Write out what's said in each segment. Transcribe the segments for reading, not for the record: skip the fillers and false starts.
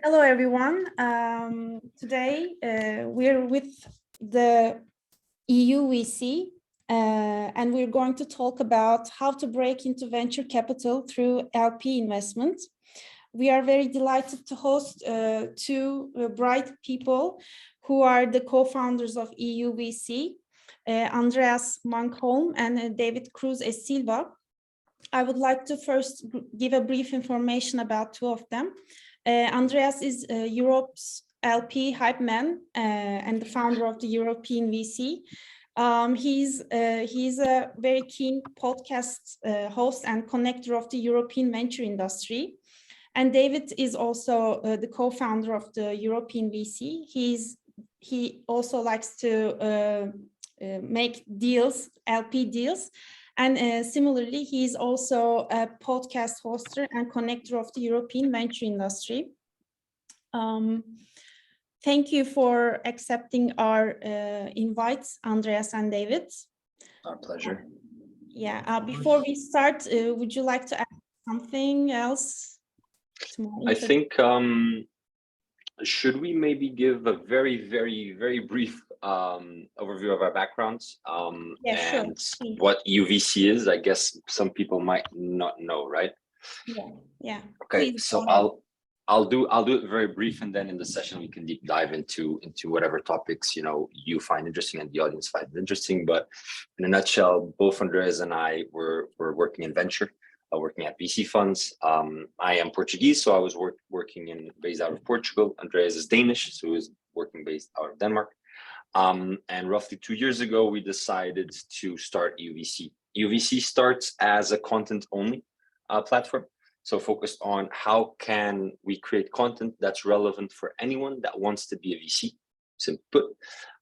Hello, everyone. Today we're with the EU.VC and we're going to talk about how to break into venture capital through LP investment. We are very delighted to host two bright people who are the co-founders of EU.VC, Andreas Munk Holm and David Cruz as Silva. I would like to first give a brief information about two of them. Andreas is Europe's LP hype man and the founder of the European VC. He's a very keen podcast host and connector of the European venture industry. And David is also the co-founder of the European VC. He also likes to make deals, LP deals. And similarly, he is also a podcast hoster and connector of the European venture industry. Thank you for accepting our invites, Andreas and David. Our pleasure. Before we start, would you like to add something else? I think, should we maybe give a very brief overview of our backgrounds and sure. What EU.VC is? I guess some people might not know, right? Yeah. Okay, please, so I'll do it very brief, and then in the session we can deep dive into whatever topics you find interesting and the audience finds interesting. But in a nutshell, both Andreas and I were working in venture. Working at VC funds. I am Portuguese, so I was working based out of Portugal. Andreas is Danish, so he was working based out of Denmark. And roughly 2 years ago, we decided to start EU.VC. EU.VC starts as a content-only platform, so focused on how can we create content that's relevant for anyone that wants to be a VC, simply put.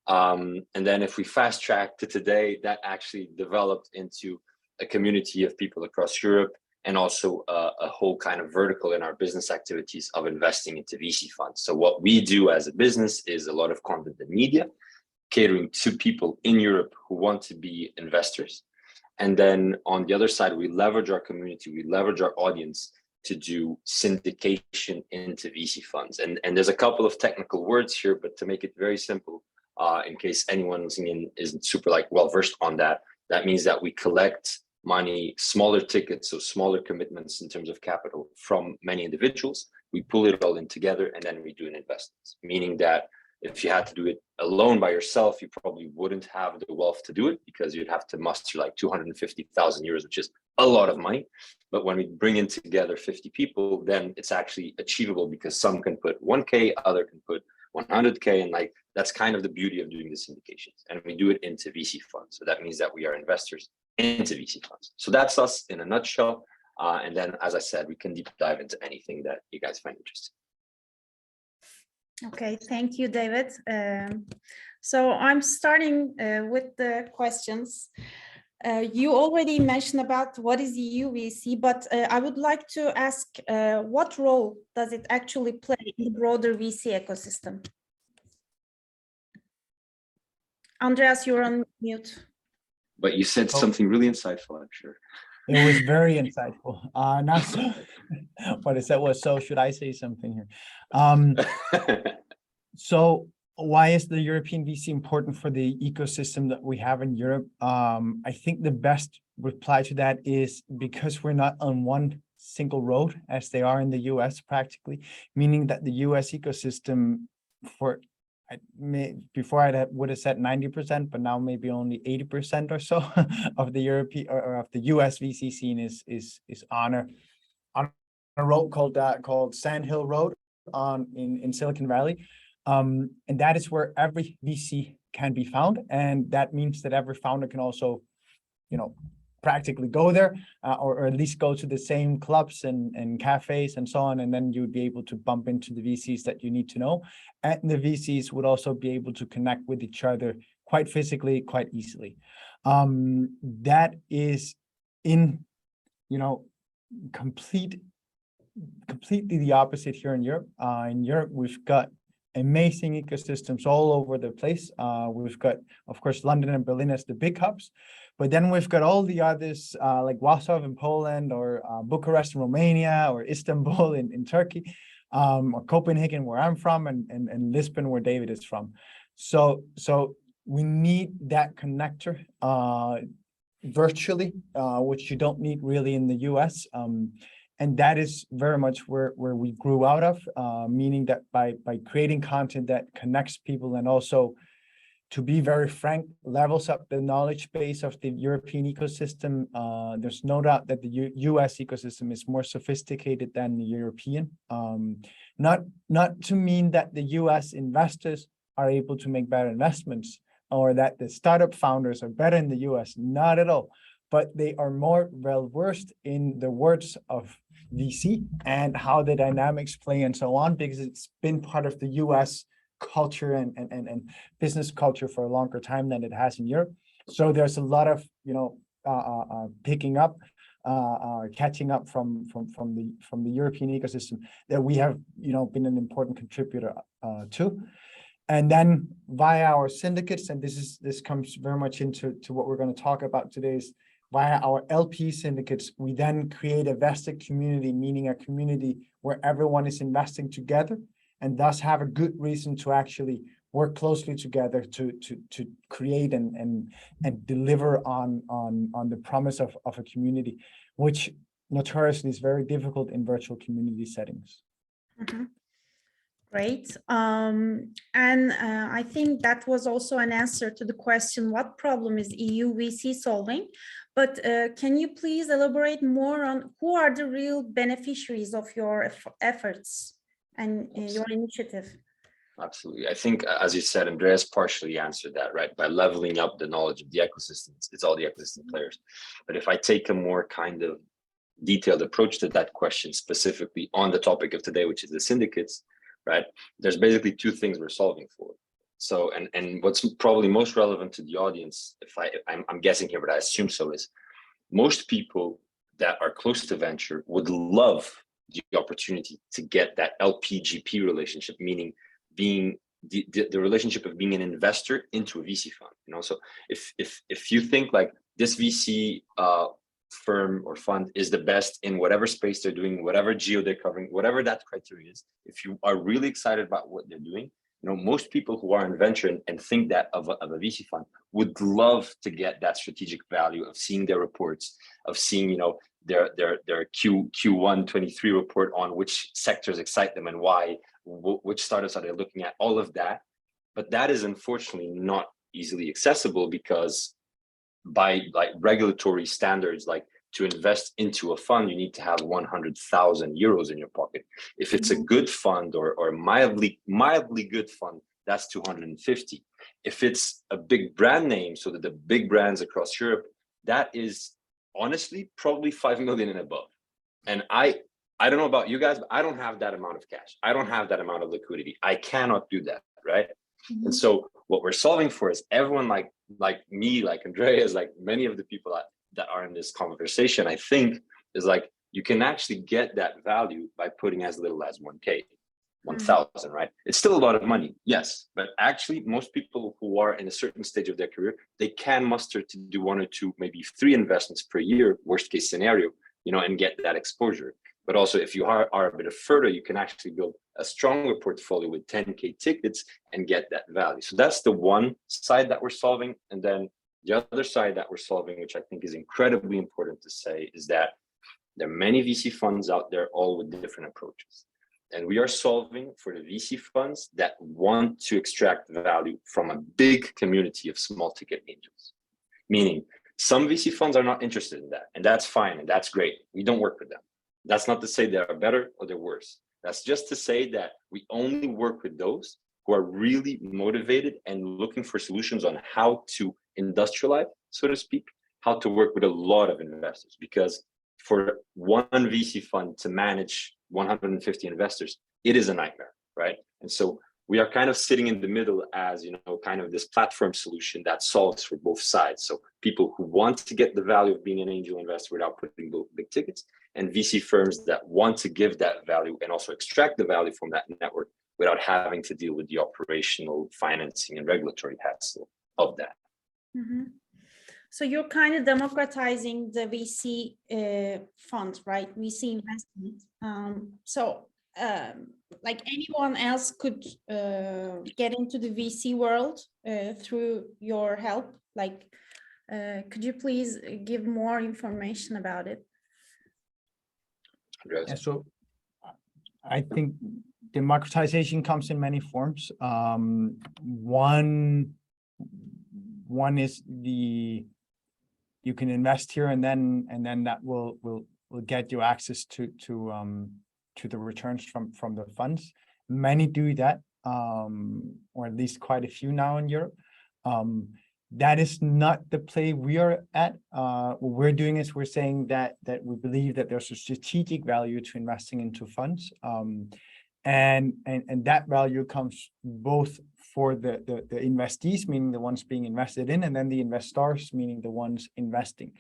And then if we fast track to today, that actually developed into a community of people across Europe, and also a whole kind of vertical in our business activities of investing into VC funds. So what we do as a business is a lot of content and media, catering to people in Europe who want to be investors. And then on the other side, we leverage our community, we leverage our audience to do syndication into VC funds. And there's a couple of technical words here, but to make it very simple, in case anyone listening isn't super well-versed on that, that means that we collect money, smaller tickets, so smaller commitments in terms of capital from many individuals. We pull it all in together and then we do an investment, meaning that if you had to do it alone by yourself, you probably wouldn't have the wealth to do it because you'd have to muster 250,000 euros, which is a lot of money. But when we bring in together 50 people, then it's actually achievable because some can put 1K, other can put 100K, and that's kind of the beauty of doing the syndications. And we do it into VC funds. So that means that we are investors into VC funds. So that's us in a nutshell. And then, as I said, we can deep dive into anything that you guys find interesting. Okay, thank you, David. So I'm starting with the questions. You already mentioned about what is EU.VC, but I would like to ask what role does it actually play in the broader VC ecosystem? Andreas, you're on mute. But you said something really insightful, I'm sure. It was very insightful. Not so. What I said was, so should I say something here? So why is the European VC important for the ecosystem that we have in Europe? I think the best reply to that is because we're not on one single road as they are in the US practically, meaning that the US ecosystem before I would have said 90%, but now maybe only 80% or so of the European or of the US VC scene is on a road called Sand Hill Road in Silicon Valley. And that is where every VC can be found. And that means that every founder can also, practically go there or at least go to the same clubs and cafes and so on. And then you'd be able to bump into the VCs that you need to know. And the VCs would also be able to connect with each other quite physically, quite easily. That is completely the opposite here in Europe. In Europe, we've got amazing ecosystems all over the place. We've got, of course, London and Berlin as the big hubs, but then we've got all the others like Warsaw in Poland or Bucharest in Romania or Istanbul in Turkey. Copenhagen, where I'm from, and Lisbon, where David is from. So we need that connector virtually, which you don't need really in the US. And that is very much where we grew out of, meaning that by creating content that connects people, and also, to be very frank, levels up the knowledge base of the European ecosystem. There's no doubt that the US ecosystem is more sophisticated than the European. Not to mean that the US investors are able to make better investments, or that the startup founders are better in the US, not at all. But they are more well-versed in the words of VC and how the dynamics play and so on, because it's been part of the US culture and business culture for a longer time than it has in Europe. So there's a lot of, picking up, catching up from the European ecosystem that we have, been an important contributor to. And then via our syndicates, and this comes very much into what we're going to talk about today, is via our LP syndicates, we then create a vested community, meaning a community where everyone is investing together, and thus have a good reason to actually work closely together to create and deliver on the promise of a community, which notoriously is very difficult in virtual community settings. Mm-hmm. Great. And I think that was also an answer to the question, what problem is EU-VC solving? But can you please elaborate more on who are the real beneficiaries of your efforts and your initiative? Absolutely. I think, as you said, Andreas partially answered that, right? By leveling up the knowledge of the ecosystem, it's all the ecosystem players. But if I take a more kind of detailed approach to that question, specifically on the topic of today, which is the syndicates, right? There's basically two things we're solving for. So, and what's probably most relevant to the audience, I'm guessing here, but I assume so, is most people that are close to venture would love the opportunity to get that LP-GP relationship, meaning being the relationship of being an investor into a VC fund. So if you think like this VC firm or fund is the best in whatever space they're doing, whatever geo they're covering, whatever that criteria is, if you are really excited about what they're doing, most people who are in venture and think that of a VC fund would love to get that strategic value of seeing their reports, of seeing, their Q1 23 report on which sectors excite them and why, which startups are they looking at, all of that. But that is unfortunately not easily accessible, because by regulatory standards, like to invest into a fund, you need to have 100,000 euros in your pocket. If it's a good fund or mildly good fund, that's 250. If it's a big brand name, so that the big brands across Europe, that is honestly probably 5 million and above. And I don't know about you guys, but I don't have that amount of cash. I don't have that amount of liquidity. I cannot do that, right? Mm-hmm. And so what we're solving for is everyone like me, like Andreas, like many of the people that are in this conversation, I think, is like, you can actually get that value by putting as little as 1K, 1,000, right? It's still a lot of money, yes, but actually most people who are in a certain stage of their career, they can muster to do 1 or 2, maybe 3 investments per year, worst case scenario, and get that exposure. But also, if you are a bit further, you can actually build a stronger portfolio with 10K tickets and get that value. So that's the one side that we're solving. And then the other side that we're solving, which I think is incredibly important to say, is that there are many VC funds out there, all with different approaches. And we are solving for the VC funds that want to extract value from a big community of small ticket angels. Meaning, some VC funds are not interested in that, and that's fine, and that's great. We don't work with them. That's not to say they are better or they're worse. That's just to say that we only work with those who are really motivated and looking for solutions on how to industrialize, so to speak, how to work with a lot of investors. Because for one VC fund to manage 150 investors, it is a nightmare, right? And so we are kind of sitting in the middle as, kind of this platform solution that solves for both sides. So people who want to get the value of being an angel investor without putting big tickets, and VC firms that want to give that value and also extract the value from that network without having to deal with the operational, financing, and regulatory hassle of that. Mm-hmm. So you're kind of democratizing the VC fund, right? VC investment. So like anyone else could get into the VC world through your help? Like, could you please give more information about it? Yeah, so I think democratization comes in many forms. One is you can invest here and then that will get you access to the returns from the funds. Many do that, or at least quite a few now in Europe. That is not the play we are at. What we're doing is we're saying that we believe that there's a strategic value to investing into funds, and that value comes both for the investees, meaning the ones being invested in, and then the investors, meaning the ones investing.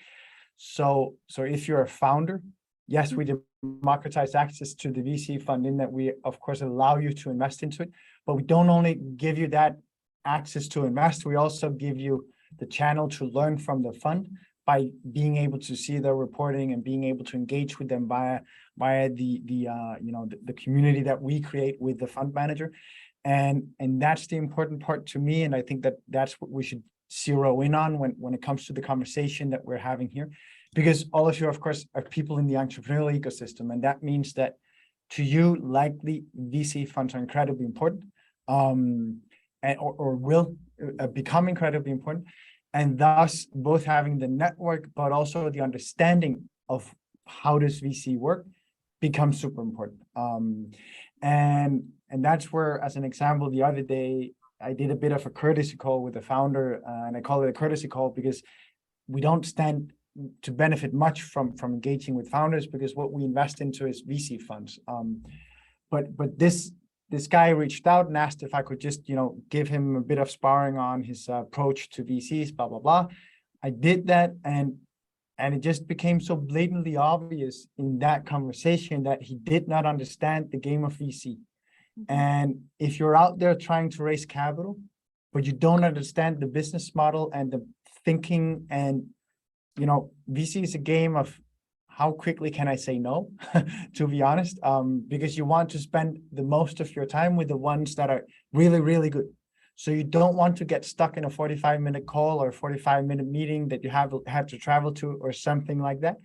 So if you're a founder, yes, we democratize access to the VC fund in that we, of course, allow you to invest into it, but we don't only give you that access to invest, we also give you the channel to learn from the fund by being able to see their reporting and being able to engage with them via the community that we create with the fund manager. And that's the important part to me. And I think that that's what we should zero in on when it comes to the conversation that we're having here, because all of you, of course, are people in the entrepreneurial ecosystem. And that means that to you, likely VC funds are incredibly important, or will become incredibly important. And thus both having the network, but also the understanding of how does VC work becomes super important. And that's where, as an example, the other day, I did a bit of a courtesy call with the founder, and I call it a courtesy call because we don't stand to benefit much from engaging with founders, because what we invest into is VC funds. But this guy reached out and asked if I could just, give him a bit of sparring on his approach to VCs, blah, blah, blah. I did that, and it just became so blatantly obvious in that conversation that he did not understand the game of VC. And if you're out there trying to raise capital, but you don't understand the business model and the thinking, and VC is a game of how quickly can I say no, to be honest, because you want to spend the most of your time with the ones that are really, really good. So you don't want to get stuck in a 45-minute call or 45-minute meeting that you have to travel to or something like that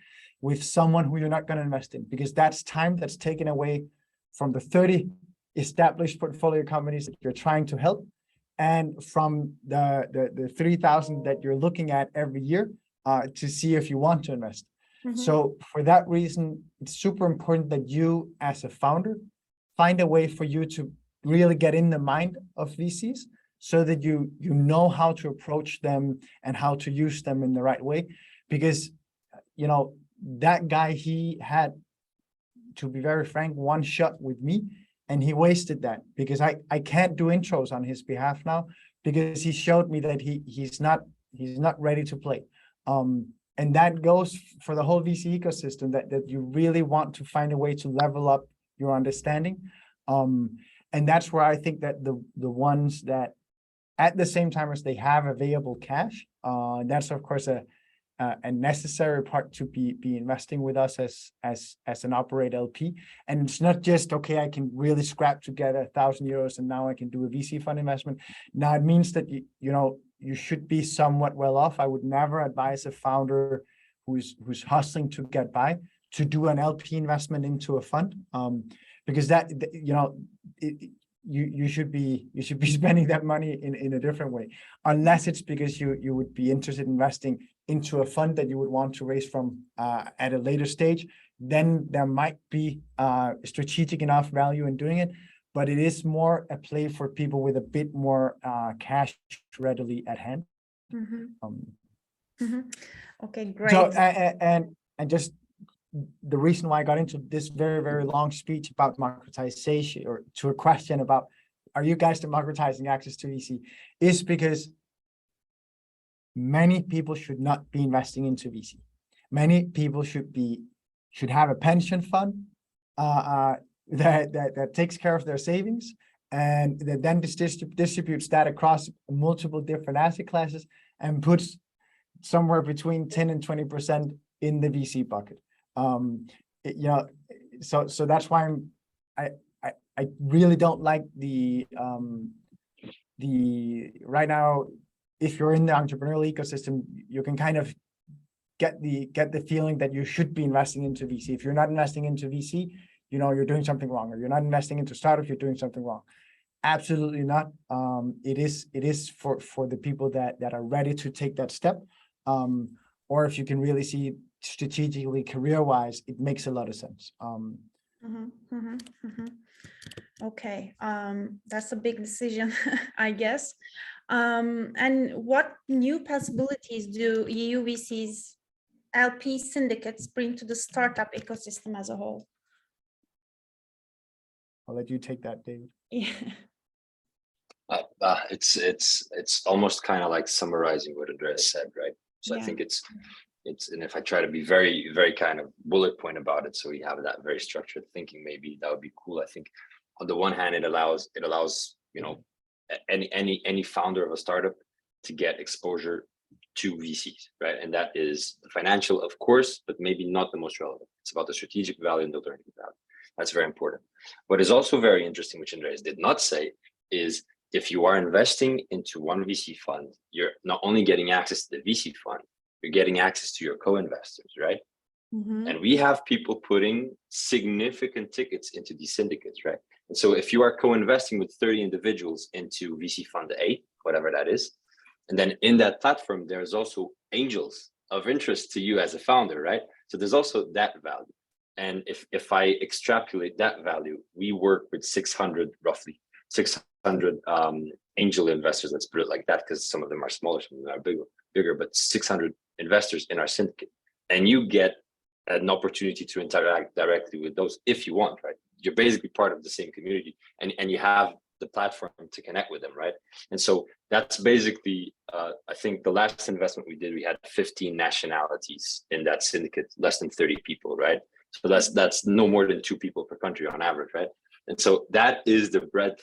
with someone who you're not going to invest in, because that's time that's taken away from the 30 established portfolio companies that you're trying to help, and from the 3,000 that you're looking at every year to see if you want to invest. So for that reason, it's super important that you, as a founder, find a way for you to really get in the mind of VCs, so that you know how to approach them and how to use them in the right way. Because, that guy, he had, to be very frank, one shot with me, and he wasted that, because I can't do intros on his behalf now, because he showed me that he's not ready to play. And that goes for the whole VC ecosystem, that you really want to find a way to level up your understanding. And that's where I think that the ones that, at the same time as they have available cash, that's of course a necessary part to be investing with us as an operate LP. And it's not just, okay, I can really scrap together 1,000 euros and now I can do a VC fund investment. Now it means that you should be somewhat well off. I would never advise a founder who's hustling to get by to do an LP investment into a fund, because that you should be spending that money in a different way, unless it's because you would be interested in investing into a fund that you would want to raise from at a later stage. Then there might be strategic enough value in doing it, but it is more a play for people with a bit more cash readily at hand. Okay, great. So and just the reason why I got into this very, very long speech about democratization, or to a question about, are you guys democratizing access to VC, is because many people should not be investing into VC. Many people should have a pension fund that takes care of their savings, and that then distributes that across multiple different asset classes and puts somewhere between 10 and 20% in the VC bucket. So that's why I'm I really don't like the right now, if you're in the entrepreneurial ecosystem, you can kind of get the feeling that you should be investing into VC. If you're not investing into VC, you know, you're doing something wrong, or you're not investing into startups, you're doing something wrong. Absolutely not. It is for the people that are ready to take that step. Or if you can really see strategically, career-wise, it makes a lot of sense. Okay, that's a big decision, I guess. And what new possibilities do EU VC's LP syndicates bring to the startup ecosystem as a whole? I'll let you take that, David. Yeah. It's almost kind of like summarizing what Andreas said, right? So Yeah. I think it's, and if I try to be very, very kind of bullet point about it, so we have that very structured thinking, maybe that would be cool. I think on the one hand, it allows, you know, any founder of a startup to get exposure to VCs, right? And that is the financial, of course, but maybe not the most relevant. It's about the strategic value and the learning value. That's very important. What is also very interesting, which Andreas did not say, is if you are investing into one VC fund, you're not only getting access to the VC fund, you're getting access to your co-investors, right? And we have people putting significant tickets into these syndicates, right? And so if you are co-investing with 30 individuals into VC Fund A, whatever that is, and then in that platform, there's also angels of interest to you as a founder, right? So there's also that value. And if I extrapolate that value, we work with roughly 600 angel investors, let's put it like that, because some of them are smaller, some of them are bigger, but 600 investors in our syndicate. And you get an opportunity to interact directly with those if you want, right? You're basically part of the same community, and you have the platform to connect with them, right? And so that's basically, I think the last investment we did, we had 15 nationalities in that syndicate, less than 30 people, right? So that's no more than 2 people per country on average, right? And so that is the breadth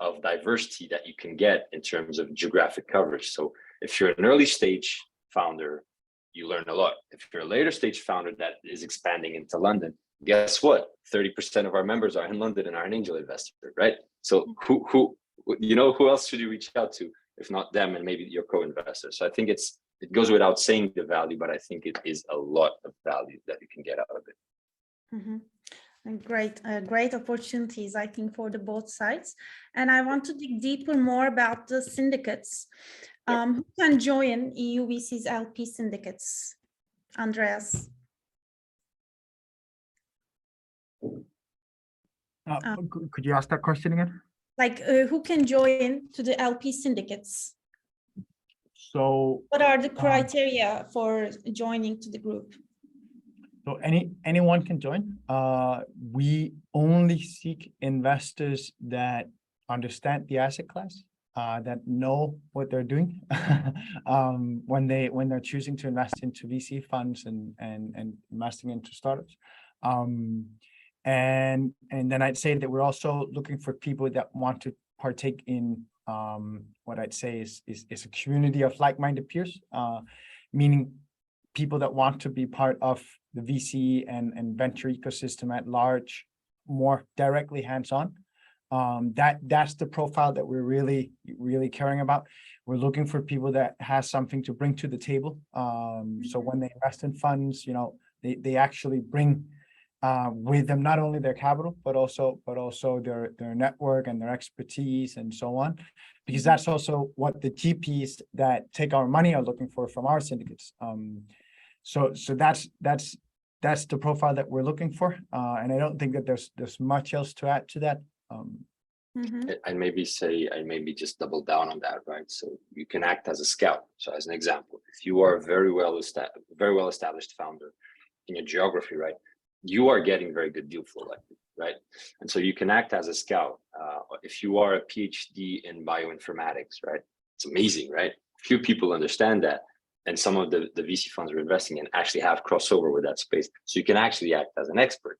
of diversity that you can get in terms of geographic coverage. So if you're an early stage founder, you learn a lot. If you're a later stage founder that is expanding into London, guess what? 30% of our members are in London and are an angel investor, right? So who else should you reach out to if not them and maybe your co-investors? So I think it goes without saying the value, but I think it is a lot of value that you can get out of it. And great opportunities, I think, for the both sides. And I want to dig deeper more about the syndicates. Who can join EU VC's LP syndicates? Andreas. Could you ask that question again? Like, who can join to the LP syndicates? So what are the criteria for joining to the group? So anyone can join. We only seek investors that understand the asset class, that know what they're doing when they're choosing to invest into VC funds and investing into startups. And then I'd say that we're also looking for people that want to partake in what I'd say is a community of like-minded peers, meaning people that want to be part of the VC and venture ecosystem at large, more directly hands-on. That's the profile that we're really caring about. We're looking for people that has something to bring to the table. So when they invest in funds, they actually bring with them not only their capital, but also their network and their expertise and so on, because that's also what the GPs that take our money are looking for from our syndicates. So that's the profile that we're looking for, and I don't think that there's much else to add to that. I maybe just double down on that, right? So you can act as a scout. So as an example, if you are a very well established founder in your geography, right, you are getting very good deal flow, right? And so you can act as a scout. If you are a PhD in bioinformatics, right, it's amazing, right? Few people understand that. And some of the VC funds are investing in actually have crossover with that space. So you can actually act as an expert.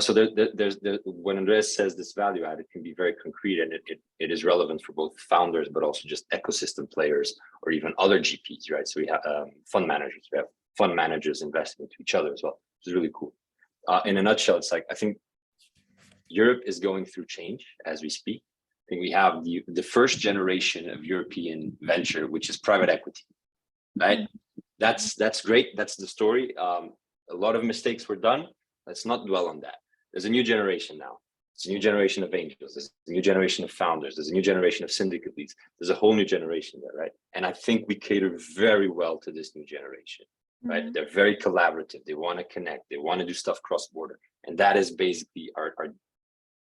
So there's when Andreas says this value add, it can be very concrete, and it is relevant for both founders, but also just ecosystem players or even other GPs, right? So we have fund managers. We have fund managers investing into each other as well, which is really cool. In a nutshell, it's like, I think Europe is going through change as we speak. I think we have the first generation of European venture, which is private equity, right? That's great. That's the story. A lot of mistakes were done. Let's not dwell on that. There's a new generation now. It's a new generation of angels. There's a new generation of founders. There's a new generation of syndicate leads. There's a whole new generation there, right? And I think we cater very well to this new generation, right? They're very collaborative. They want to connect. They want to do stuff cross-border. And that is basically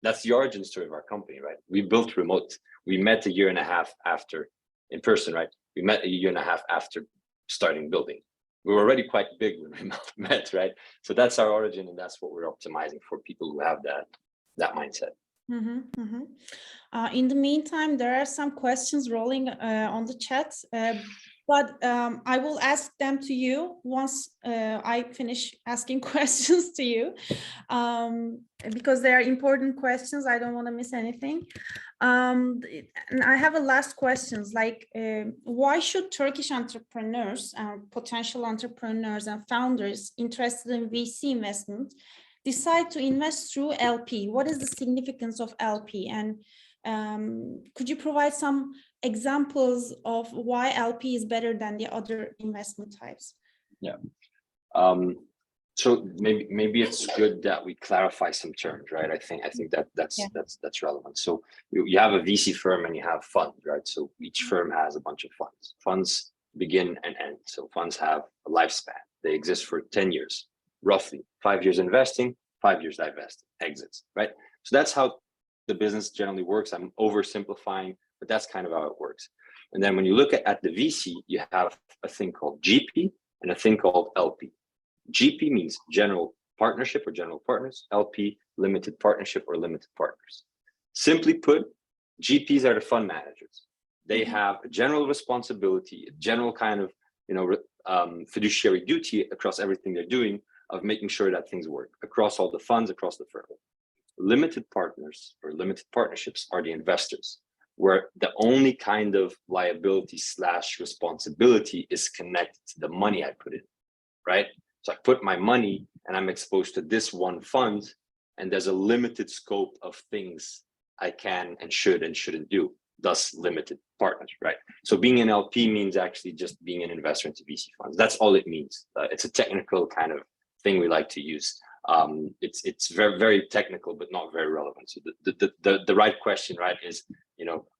that's the origin story of our company, right? We built remote. We met a year and a half after in person, right? We met a year and a half after starting building. We were already quite big when we met, right? So that's our origin, and that's what we're optimizing for people who have that mindset. In the meantime, there are some questions rolling on the chat, but I will ask them to you once I finish asking questions to you, because they are important questions. I don't want to miss anything. And I have a last questions like, why should Turkish entrepreneurs, potential entrepreneurs and founders interested in VC investment decide to invest through LP? What is the significance of LP? And could you provide some examples of why LP is better than the other investment types? Yeah. So maybe it's good that we clarify some terms, right? I think that's relevant. So you have a VC firm and you have funds, right? So each firm has a bunch of funds. Funds begin and end. So funds have a lifespan. They exist for 10 years, roughly. 5 years investing, 5 years divesting, exits, right? So that's how the business generally works. I'm oversimplifying, but that's kind of how it works. And then when you look at the VC, you have a thing called GP and a thing called LP. GP means general partnership or general partners, LP, limited partnership or limited partners. Simply put, GPs are the fund managers. They have a general responsibility, a general kind of, fiduciary duty across everything they're doing of making sure that things work across all the funds, across the firm. Limited partners or limited partnerships are the investors, where the only kind of liability / responsibility is connected to the money I put in, right? So I put my money and I'm exposed to this one fund, and there's a limited scope of things I can and shouldn't do, thus limited partners, right? So being an LP means actually just being an investor into VC funds. That's all it means. It's a technical kind of thing we like to use. It's very, very technical, but not very relevant. So the right question, right, is,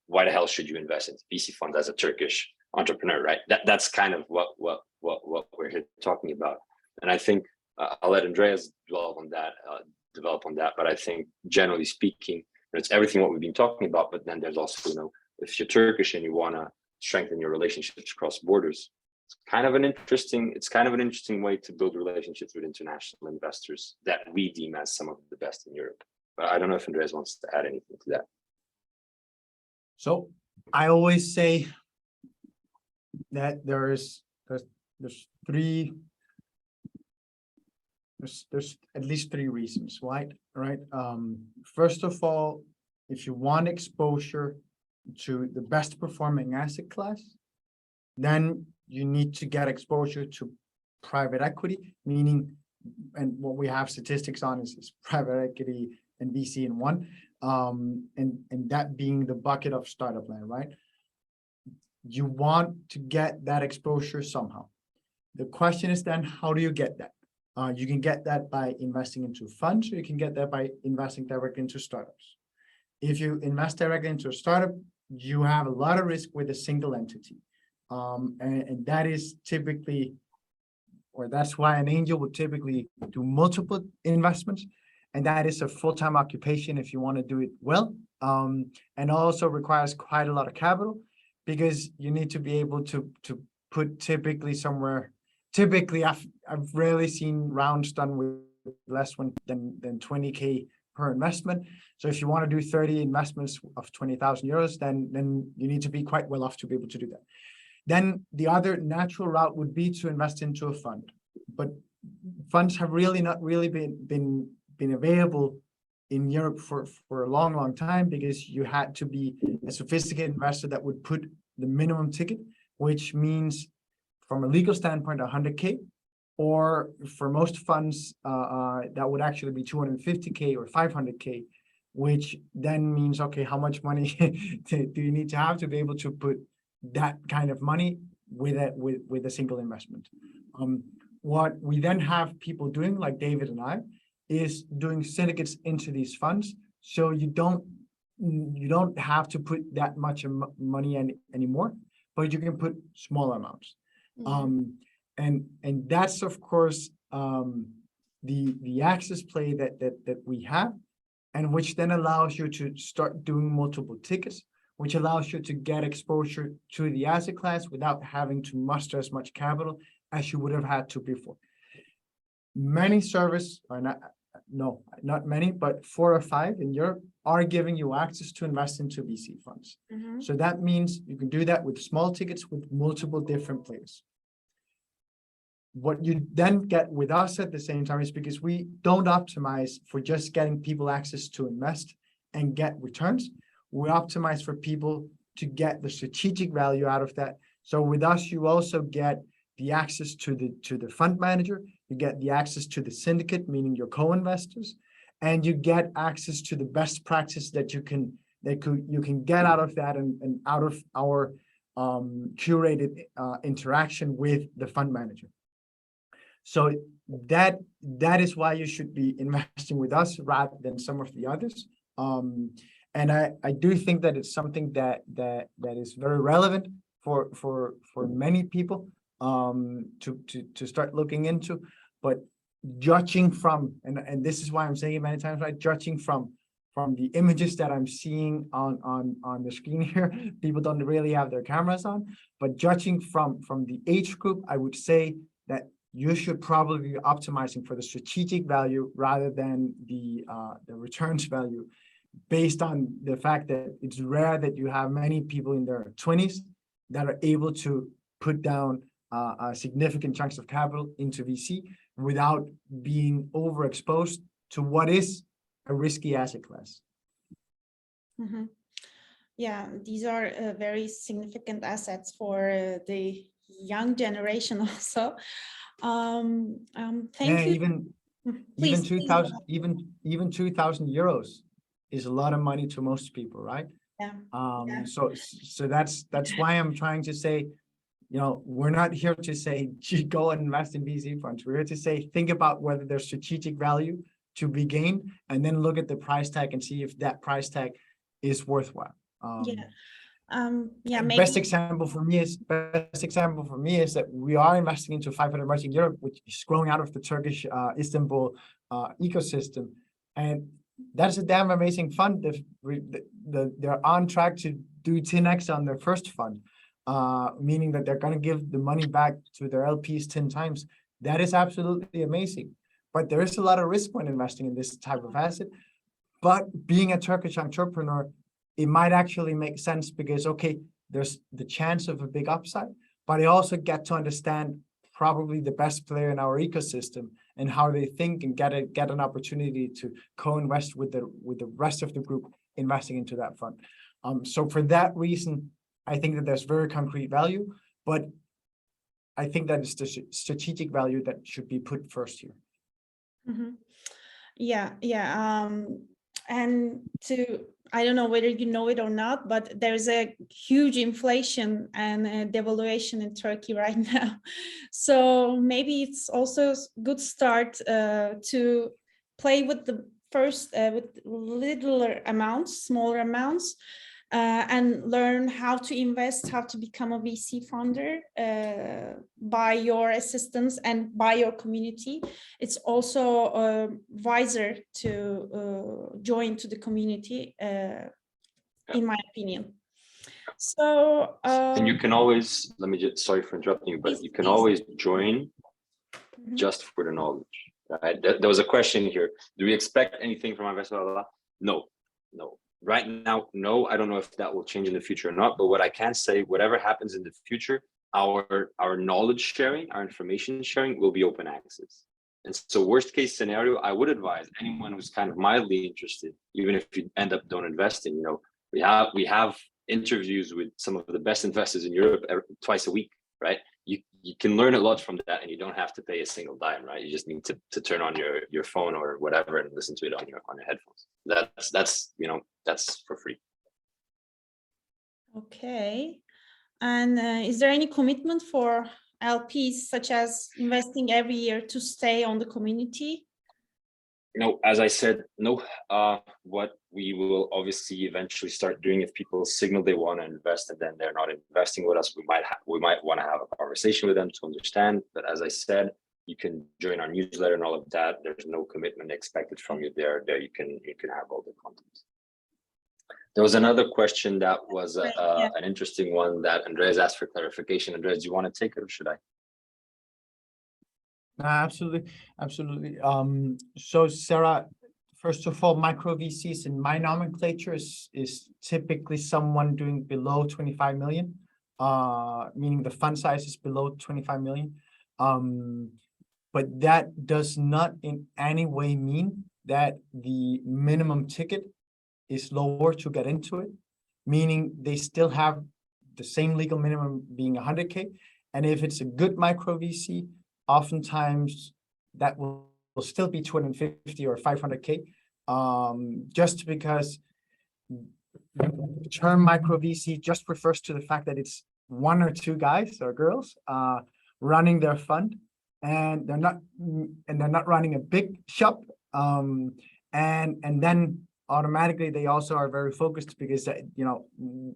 why the hell should you invest in VC funds as a Turkish entrepreneur, right? That's kind of what we're here talking about. And I think I'll let Andreas develop on that. But I think generally speaking, it's everything what we've been talking about. But then there's also, if you're Turkish and you want to strengthen your relationships across borders, it's kind of an interesting way to build relationships with international investors that we deem as some of the best in Europe. But I don't know if Andreas wants to add anything to that. So I always say that there's at least three reasons, right? First of all, if you want exposure to the best performing asset class, then you need to get exposure to private equity, meaning, and what we have statistics on is private equity and VC in one, and that being the bucket of startup land, right? You want to get that exposure somehow. The question is then, how do you get that? You can get that by investing into funds, or you can get that by investing directly into startups. If you invest directly into a startup, you have a lot of risk with a single entity. And that is typically, or that's why an angel would typically do multiple investments. And that is a full-time occupation if you want to do it well. And also requires quite a lot of capital, because you need to be able to put typically somewhere. Typically, I've rarely seen rounds done with less than 20K per investment. So if you want to do 30 investments of 20,000 euros, then you need to be quite well off to be able to do that. Then the other natural route would be to invest into a fund. But funds have really not really been available in Europe for a long time, because you had to be a sophisticated investor that would put the minimum ticket, which means from a legal standpoint, 100K, or for most funds, that would actually be 250K or 500K. which then means, okay, how much money do you need to have to be able to put that kind of money with a single investment? What we then have people doing, like David and I, is doing syndicates into these funds. So you don't have to put that much money anymore, but you can put smaller amounts. And that's, of course, the access play that we have, and which then allows you to start doing multiple tickets, which allows you to get exposure to the asset class without having to muster as much capital as you would have had to before. Many services, or not many, but 4 or 5 in Europe are giving you access to invest into VC funds. So that means you can do that with small tickets with multiple different players. What you then get with us at the same time is, because we don't optimize for just getting people access to invest and get returns, we optimize for people to get the strategic value out of that. So with us, you also get the access to the fund manager, you get the access to the syndicate, meaning your co-investors, and you get access to the best practice that you can get out of that and out of our curated interaction with the fund manager. So that is why you should be investing with us rather than some of the others. And I do think that it's something that is very relevant for many people to start looking into. But judging from, and this is why I'm saying it many times, right? Judging from the images that I'm seeing on the screen here, people don't really have their cameras on, but judging from the age group, I would say that you should probably be optimizing for the strategic value rather than the returns value, based on the fact that it's rare that you have many people in their 20s that are able to put down significant chunks of capital into VC without being overexposed to what is a risky asset class. Yeah, these are very significant assets for the young generation also. Thank you. Even 2,000 euros is a lot of money to most people, right? Yeah. So that's why I'm trying to say, we're not here to say go and invest in VC funds. We're here to say think about whether there's strategic value to be gained, and then look at the price tag and see if that price tag is worthwhile. Maybe. Best example for me is that we are investing into 500 emerging Europe, which is growing out of the Turkish Istanbul ecosystem, and that's a damn amazing fund. They're on track to do 10x on their first fund, meaning that they're going to give the money back to their LPs 10 times. That is absolutely amazing. But there is a lot of risk when investing in this type of asset. But being a Turkish entrepreneur, it might actually make sense because, okay, there's the chance of a big upside, but I also get to understand probably the best player in our ecosystem and how they think, and get an opportunity to co-invest with the rest of the group investing into that fund. So for that reason, I think that there's very concrete value, but I think that it's the strategic value that should be put first here. And I don't know whether you know it or not, but there's a huge inflation and devaluation in Turkey right now. So maybe it's also a good start to play with the first with littler amounts, smaller amounts, and learn how to invest, how to become a VC funder by your assistance and by your community. It's also wiser to join to the community, in my opinion. So and you can always, sorry for interrupting you, but you can always join just for the knowledge. Right? There was a question here. Do we expect anything from our investor? No. Right now, no. I don't know if that will change in the future or not, but what I can say, whatever happens in the future, our knowledge sharing, our information sharing will be open access. And so worst case scenario, I would advise anyone who's kind of mildly interested, even if you end up don't investing, we have interviews with some of the best investors in Europe twice a week, right? you can learn a lot from that, and you don't have to pay a single dime, right? You just need to turn on your phone or whatever and listen to it on your headphones. That's for free. Okay. And is there any commitment for LPs, such as investing every year to stay on the community? No, as I said, no. What we will obviously eventually start doing, if people signal they want to invest and then they're not investing with us, we might want to have a conversation with them to understand. But as I said, you can join our newsletter and all of that. There's no commitment expected from you there. There you can have all the content. There was another question that was an interesting one that Andreas asked for clarification. Andreas, do you want to take it or should I? Absolutely. So Sarah, first of all, micro VCs in my nomenclature is typically someone doing below 25 million, meaning the fund size is below 25 million. But that does not in any way mean that the minimum ticket is lower to get into it, meaning they still have the same legal minimum being 100K. And if it's a good micro VC, oftentimes that will still be 250 or 500K, just because the term micro VC just refers to the fact that it's one or two guys or girls running their fund, and they're not running a big shop, and then automatically they also are very focused, because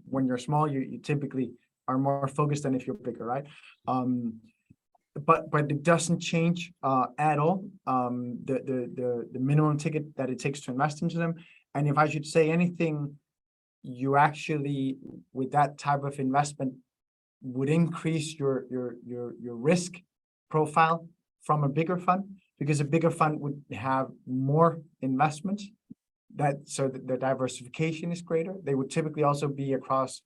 when you're small you typically are more focused than if you're bigger, right? But it doesn't change at all the minimum ticket that it takes to invest into them. And if I should say anything, you actually, with that type of investment, would increase your risk profile from a bigger fund, because a bigger fund would have more investments, so the diversification is greater. They would typically also be across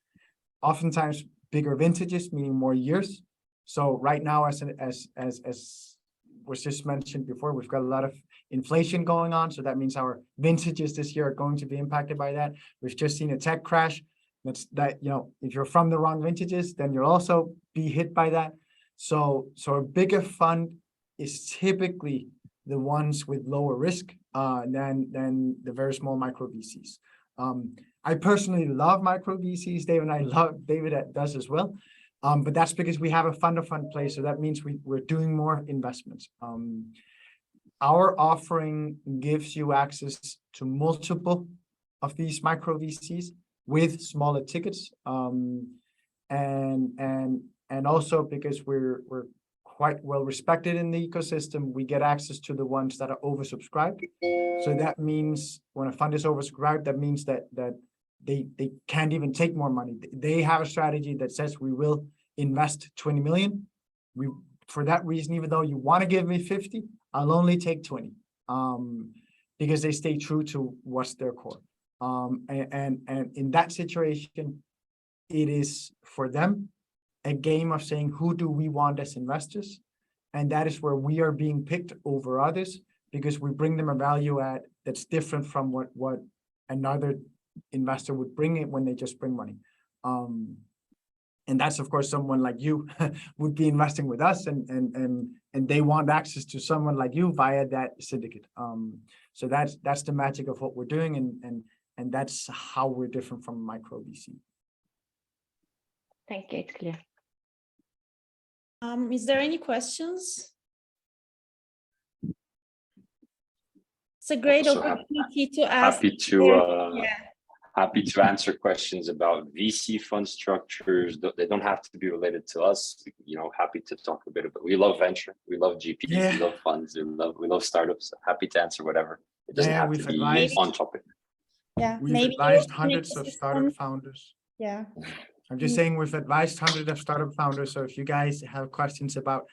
oftentimes bigger vintages, meaning more years. So right now, as was just mentioned before, we've got a lot of inflation going on. So that means our vintages this year are going to be impacted by that. We've just seen a tech crash. If you're from the wrong vintages, then you'll also be hit by that. So a bigger fund is typically the ones with lower risk than the very small micro VCs. I personally love micro VCs. David does as well. But that's because we have a fund-of-fund play. So that means we're doing more investments. Our offering gives you access to multiple of these micro VCs with smaller tickets. And also because we're quite well respected in the ecosystem, we get access to the ones that are oversubscribed. So that means when a fund is oversubscribed, that means that they can't even take more money. They have a strategy that says we will invest 20 million. For that reason, even though you want to give me 50, I'll only take 20, because they stay true to what's their core. And in that situation, it is for them a game of saying, who do we want as investors? And that is where we are being picked over others, because we bring them a value add that's different from what another investor would bring it when they just bring money. And that's, of course, someone like you would be investing with us, and they want access to someone like you via that syndicate. So that's the magic of what we're doing, and that's how we're different from micro VC. Thank you, it's clear. Is there any questions? It's a great opportunity to ask. Happy to answer questions about VC fund structures. They don't have to be related to us. Happy to talk a bit about. We love venture. We love GP. We love funds. We love startups. Happy to answer whatever. It doesn't have to be on topic. Yeah, we've advised hundreds of startup founders. Yeah. I'm just saying we've advised hundreds of startup founders. So if you guys have questions about,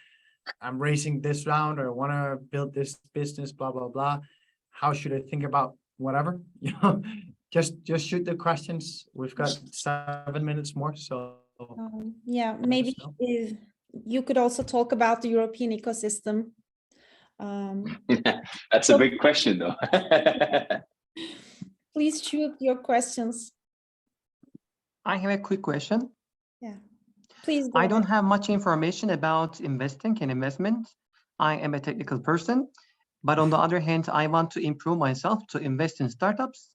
I'm raising this round or I want to build this business, blah, blah, blah. How should I think about whatever? Just shoot the questions. We've got 7 minutes more. So yeah, maybe if you could also talk about the European ecosystem. That's a big question, though. Please shoot your questions. I have a quick question. Yeah. Please go I don't ahead. have much information about investing and investment. I am a technical person, but on the other hand, I want to improve myself to invest in startups.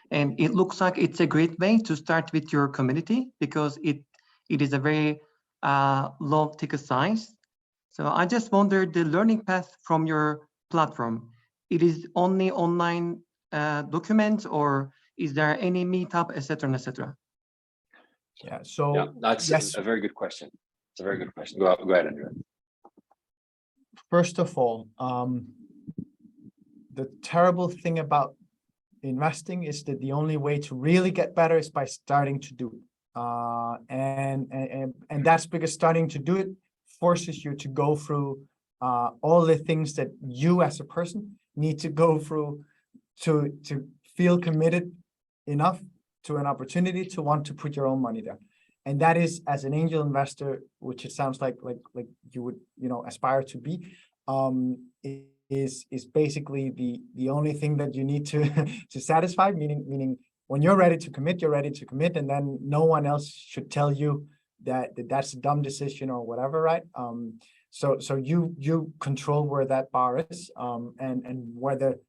And it looks like it's a great way to start with your community because it is a very low ticket size. So I just wonder the learning path from your platform. It is only online documents, or is there any meetup, etc., etc.? Yeah, so Yeah, that's yes. a very good question. It's a very good question. Go ahead, Andrea. First of all, the terrible thing about investing is that the only way to really get better is by starting to do it. And that's because starting to do it forces you to go through all the things that you as a person need to go through to feel committed enough to an opportunity to want to put your own money there. And that is, as an angel investor, which it sounds like you would, aspire to be, is basically the only thing that you need to to satisfy, meaning when you're ready to commit, you're ready to commit, and then no one else should tell you that that's a dumb decision or whatever, right? So you control where that bar is, and whether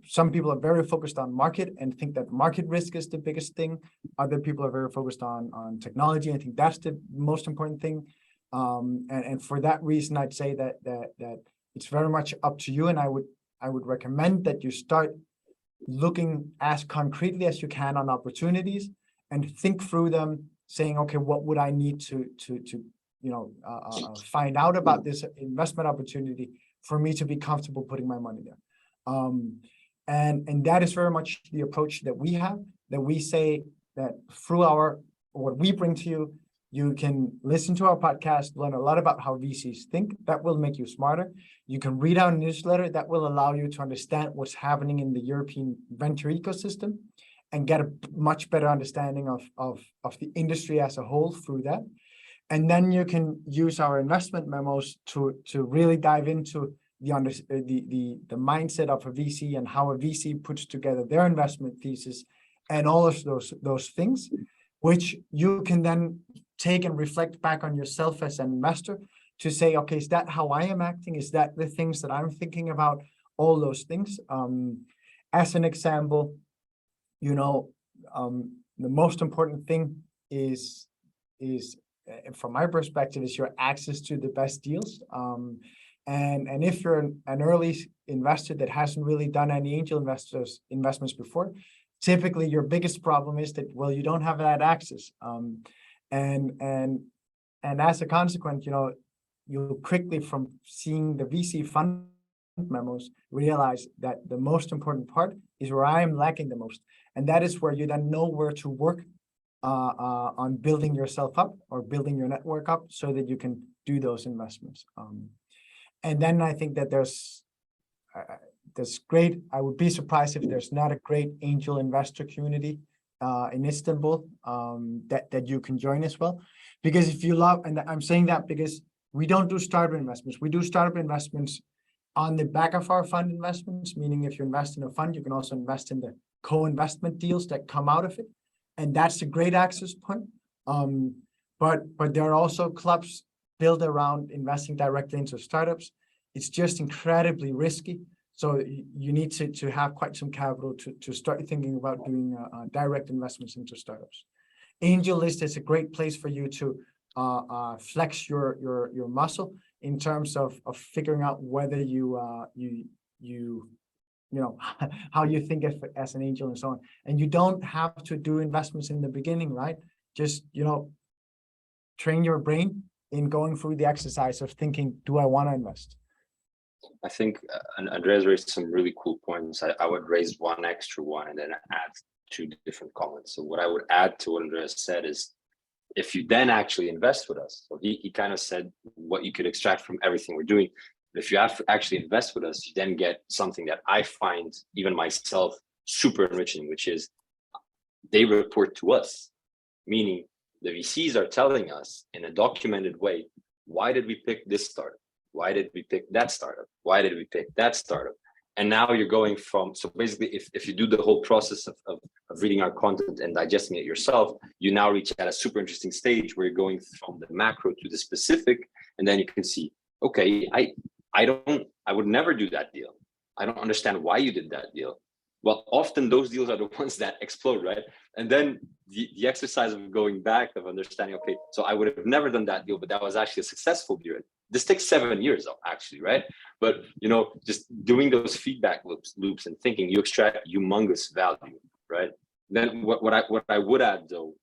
some people are very focused on market and think that market risk is the biggest thing. Other people are very focused on technology. I think that's the most important thing. And for that reason, I'd say that it's very much up to you. And I would recommend that you start looking as concretely as you can on opportunities and think through them, saying, okay, what would I need to find out about this investment opportunity for me to be comfortable putting my money there. And that is very much the approach that we have, that we say that through what we bring to you, you can listen to our podcast, learn a lot about how VCs think. That will make you smarter. You can read our newsletter. That will allow you to understand what's happening in the European venture ecosystem and get a much better understanding of the industry as a whole through that. And then you can use our investment memos to really dive into the mindset of a VC and how a VC puts together their investment thesis and all of those things, which you can then take and reflect back on yourself as an investor to say, okay, is that how I am acting? Is that the things that I'm thinking about? All those things. As an example, the most important thing is from my perspective, is your access to the best deals. And if you're an early investor that hasn't really done any angel investments before, typically your biggest problem is that, well, you don't have that access. And as a consequence, you quickly, from seeing the VC fund memos, realize that the most important part is where I am lacking the most. And that is where you then know where to work on building yourself up or building your network up so that you can do those investments. And then I think that there's great, I would be surprised if there's not a great angel investor community in Istanbul that you can join as well. Because if you love, and I'm saying that because we don't do startup investments. We do startup investments on the back of our fund investments, meaning if you invest in a fund, you can also invest in the co-investment deals that come out of it. And that's a great access point. But there are also clubs built around investing directly into startups. It's just incredibly risky. So you need to have quite some capital to start thinking about doing direct investments into startups. AngelList is a great place for you to flex your muscle in terms of figuring out whether how you think as an angel and so on. And you don't have to do investments in the beginning, right? Just, train your brain in going through the exercise of thinking, do I want to invest? I think Andreas raised some really cool points. I would raise one extra one and then add two different comments. So what I would add to what Andreas said is, if you then actually invest with us, so he kind of said what you could extract from everything we're doing. If you have to actually invest with us, you then get something that I find, even myself, super enriching, which is they report to us, meaning the VCs are telling us in a documented way, why did we pick this startup? Why did we pick that startup? Why did we pick that startup? And now you're going from, so basically, if you do the whole process of reading our content and digesting it yourself, you now reach at a super interesting stage where you're going from the macro to the specific, and then you can see, okay, I would never do that deal. I don't understand why you did that deal. Well, often those deals are the ones that explode, right? And then the exercise of going back, of understanding, okay, so I would have never done that deal, but that was actually a successful deal. This takes 7 years, actually, right? But just doing those feedback loops and thinking, you extract humongous value, right? Then what I would add though,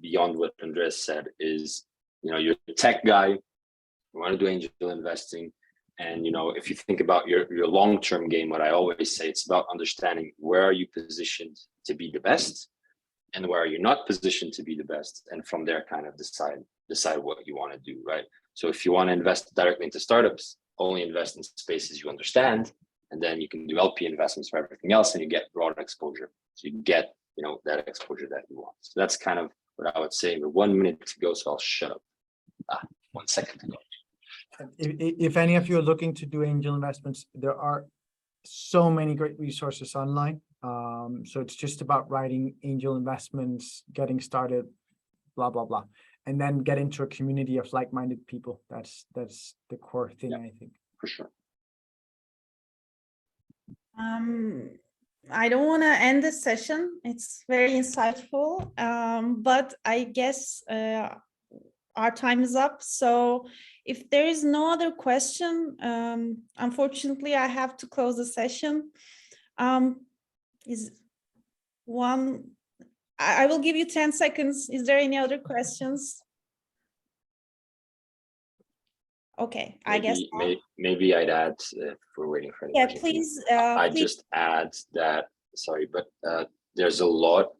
beyond what Andreas said, is you're a tech guy, you want to do angel investing, and if you think about your long-term game, what I always say, it's about understanding where are you positioned to be the best, and where are you not positioned to be the best, and from there kind of decide what you want to do, right? So if you want to invest directly into startups, only invest in spaces you understand, and then you can do LP investments for everything else, and you get broad exposure. So you get that exposure that you want. So that's kind of what I would say. With 1 minute to go, so I'll shut up. 1 second to go. If any of you are looking to do angel investments, there are so many great resources online. So it's just about writing angel investments, getting started, blah, blah, blah. And then get into a community of like-minded people. That's the core thing, I think. For sure. I don't want to end the session. It's very insightful, but I guess our time is up. So if there is no other question, unfortunately, I have to close the session. I will give you 10 seconds. Is there any other questions? Okay, I guess. Maybe I'd add, if we're waiting for any questions, please. I'd Please. just add that, sorry, but there's a lot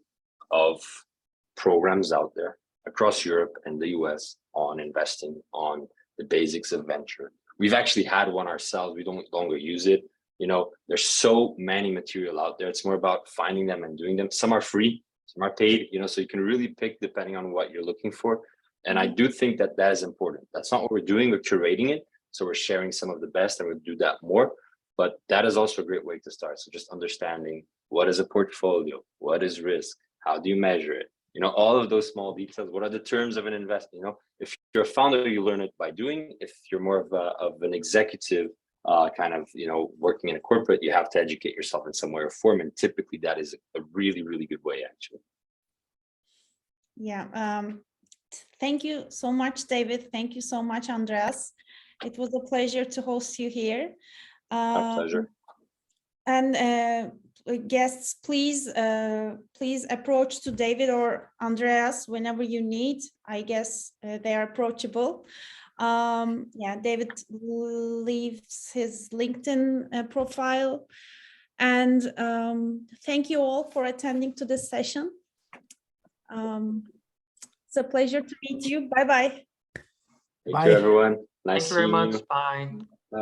of programs out there across Europe and the US on investing, on the basics of venture. We've actually had one ourselves. We don't longer use it. There's so many material out there. It's more about finding them and doing them. Some are free, some are paid, so you can really pick depending on what you're looking for. And I do think that is important. That's not what we're doing. We're curating it. So we're sharing some of the best, and we'll do that more. But that is also a great way to start. So just understanding what is a portfolio, what is risk, how do you measure it? All of those small details. What are the terms of an investment? If you're a founder, you learn it by doing. If you're more of an executive, kind of, working in a corporate, you have to educate yourself in some way or form. And typically that is a really, really good way, actually. Yeah. Thank you so much, David. Thank you so much, Andreas. It was a pleasure to host you here. My pleasure. And guests, please approach to David or Andreas whenever you need. I guess they are approachable. David leaves his LinkedIn profile. And thank you all for attending to this session. It's a pleasure to meet you. Bye-bye. Thank you, everyone. Nice Thank you very seeing much. you. Bye. Bye.